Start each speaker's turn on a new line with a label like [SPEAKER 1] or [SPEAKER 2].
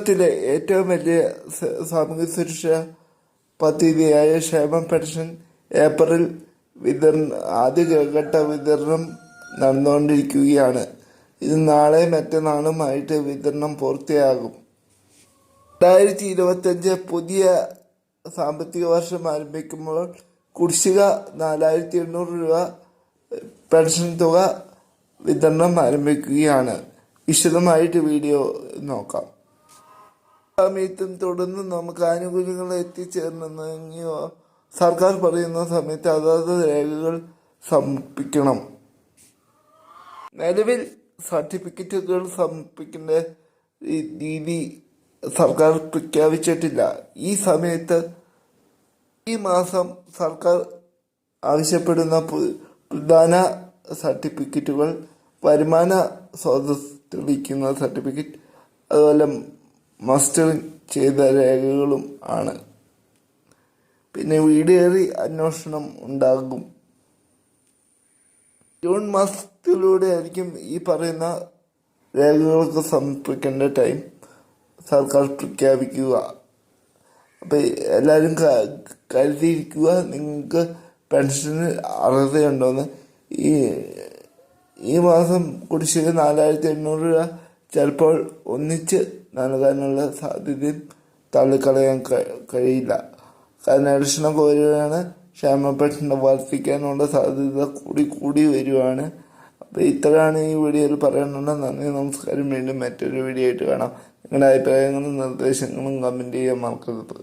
[SPEAKER 1] കേരളത്തിലെ ഏറ്റവും വലിയ സാമൂഹ്യ സുരക്ഷാ പദ്ധതിയായ ക്ഷേമ പെൻഷൻ ഏപ്രിൽ ആദ്യഘട്ട വിതരണം നടന്നുകൊണ്ടിരിക്കുകയാണ്. ഇത് നാളെ മറ്റന്നാളുമായിട്ട് വിതരണം പൂർത്തിയാകും. 2025 പുതിയ സാമ്പത്തിക വർഷം ആരംഭിക്കുമ്പോൾ കുടിശ്ശിക 4800 രൂപ പെൻഷൻ തുക വിതരണം ആരംഭിക്കുകയാണ്. വിശദമായിട്ട് വീഡിയോ നോക്കാം. സമയത്തും തുടർന്ന് നമുക്ക് ആനുകൂല്യങ്ങൾ എത്തിച്ചേരണമെന്നോ സർക്കാർ പറയുന്ന സമയത്ത് അതാത് രേഖകൾ സമർപ്പിക്കണം. നിലവിൽ സർട്ടിഫിക്കറ്റുകൾ സമർപ്പിക്കേണ്ട രീതി സർക്കാർ പ്രഖ്യാപിച്ചിട്ടില്ല. ഈ സമയത്ത് ഈ മാസം സർക്കാർ ആവശ്യപ്പെടുന്ന പ്രധാന സർട്ടിഫിക്കറ്റുകൾ വരുമാന സ്രോതസ് തെളിയിക്കുന്ന സർട്ടിഫിക്കറ്റ്, അതുപോലെ മസ്റ്ററിങ് ചെയ്ത രേഖകളും ആണ്. പിന്നെ വീടേറി അന്വേഷണം ഉണ്ടാകും. ജൂൺ മാസത്തിലൂടെ ആയിരിക്കും ഈ പറയുന്ന രേഖകൾക്ക് സമർപ്പിക്കേണ്ട ടൈം സർക്കാർ പ്രഖ്യാപിക്കുക. അപ്പം എല്ലാവരും കരുതിയിരിക്കുക, നിങ്ങൾക്ക് പെൻഷന് അർഹതയുണ്ടോയെന്ന്. ഈ മാസം കുടിശ്ശിക 4800 രൂപ ചിലപ്പോൾ ഒന്നിച്ച് നൽകാനുള്ള സാധ്യതയും തള്ളിക്കളയാൻ കഴിയില്ല. കാരണം ഇലക്ഷനൊക്കെ വരികയാണ്, ക്ഷേമ പെൻഷൻ വർദ്ധിക്കാനുള്ള സാധ്യത കൂടി വരുവാണ്. അപ്പോൾ ഇത്രയാണ് ഈ വീഡിയോയിൽ പറയാനുള്ളത്. നന്ദി, നമസ്കാരം. വീണ്ടും മറ്റൊരു വീഡിയോ ആയിട്ട് കാണാം. നിങ്ങളുടെ അഭിപ്രായങ്ങളും നിർദ്ദേശങ്ങളും കമൻറ്റ് ചെയ്യാൻ മറക്കരുത്.